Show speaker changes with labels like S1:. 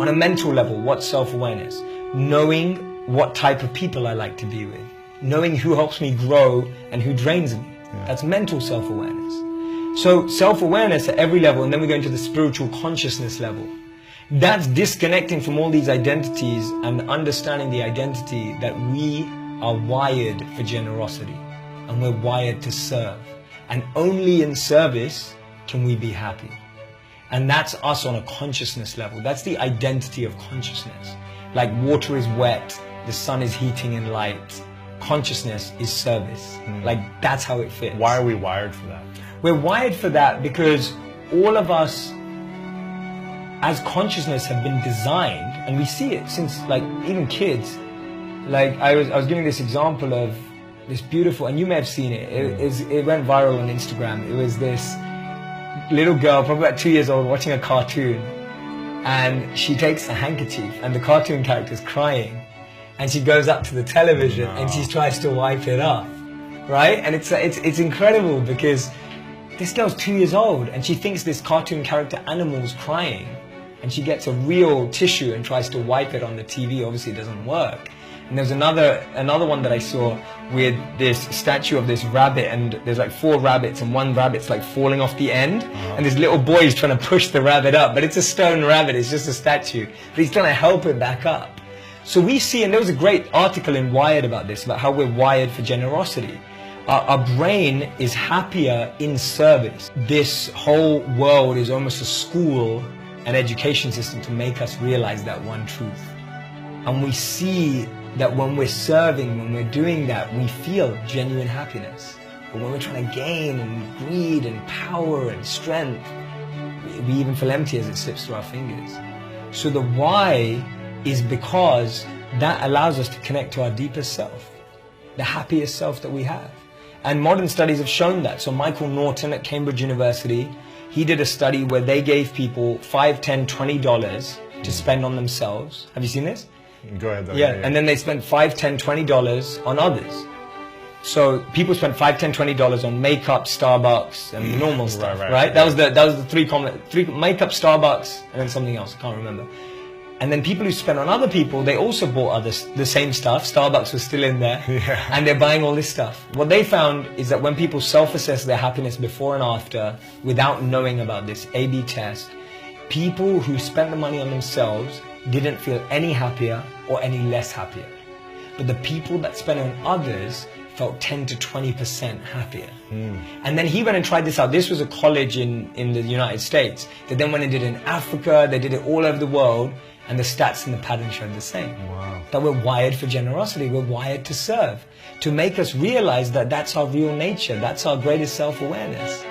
S1: On a mental level, what's self-awareness? Knowing what type of people I like to be with. Knowing who helps me grow and who drains me. Yeah. That's mental self-awareness. So self-awareness at every level, and then we go into the spiritual consciousness level. That's disconnecting from all these identities and understanding the identity that we are wired for generosity and we're wired to serve. And only in service can we be happy. And that's us on a consciousness level. That's the identity of consciousness. Like water is wet, the sun is heating and light. Consciousness is service. Like that's how it fits.
S2: Why are we wired for that?
S1: We're wired for that because all of us as consciousness have been designed, and we see it since like even kids. Like I was giving this example of this beautiful, and you may have seen it. It went viral on Instagram. It was this little girl, probably about 2 years old, watching a cartoon, and she takes a handkerchief, and the cartoon character's crying, and she goes up to the television and she tries to wipe it off, right? And it's incredible because this girl's 2 years old and she thinks this cartoon character animal's crying, and she gets a real tissue and tries to wipe it on the TV. Obviously, it doesn't work. And there's another one that I saw with this statue of this rabbit, and there's like 4 rabbits, and one rabbit's like falling off the end, and this little boy is trying to push the rabbit up, but it's a stone rabbit, it's just a statue, but he's trying to help it back up. So we see, and there was a great article in Wired about this, about how we're wired for generosity. Our brain is happier in service. This whole world is almost a school, an education system to make us realize that one truth. And we see that when we're serving, when we're doing that, we feel genuine happiness. But when we're trying to gain and greed and power and strength, we even feel empty as it slips through our fingers. So the why is because that allows us to connect to our deepest self, the happiest self that we have. And modern studies have shown that. So Michael Norton at Cambridge University, he did a study where they gave people $5, $10, $20 to spend on themselves. Have you seen this?
S2: Go ahead though.
S1: Yeah, and then they spent $5, $10, $20 on others. So people spent $5, $10, $20 on makeup, Starbucks, and normal stuff, right? That was the three makeup, Starbucks, and then something else, I can't remember. And then people who spent on other people, they also bought the same stuff. Starbucks was still in there, and they're buying all this stuff. What they found is that when people self-assess their happiness before and after, without knowing about this A/B test, people who spent the money on themselves didn't feel any happier or any less happier. But the people that spent on others felt 10 to 20% happier. And then he went and tried this out. This was a college in the United States. They then went and did it in Africa, they did it all over the world, and the stats and the pattern showed the same. Wow. That we're wired for generosity, we're wired to serve, to make us realize that that's our real nature, that's our greatest self-awareness.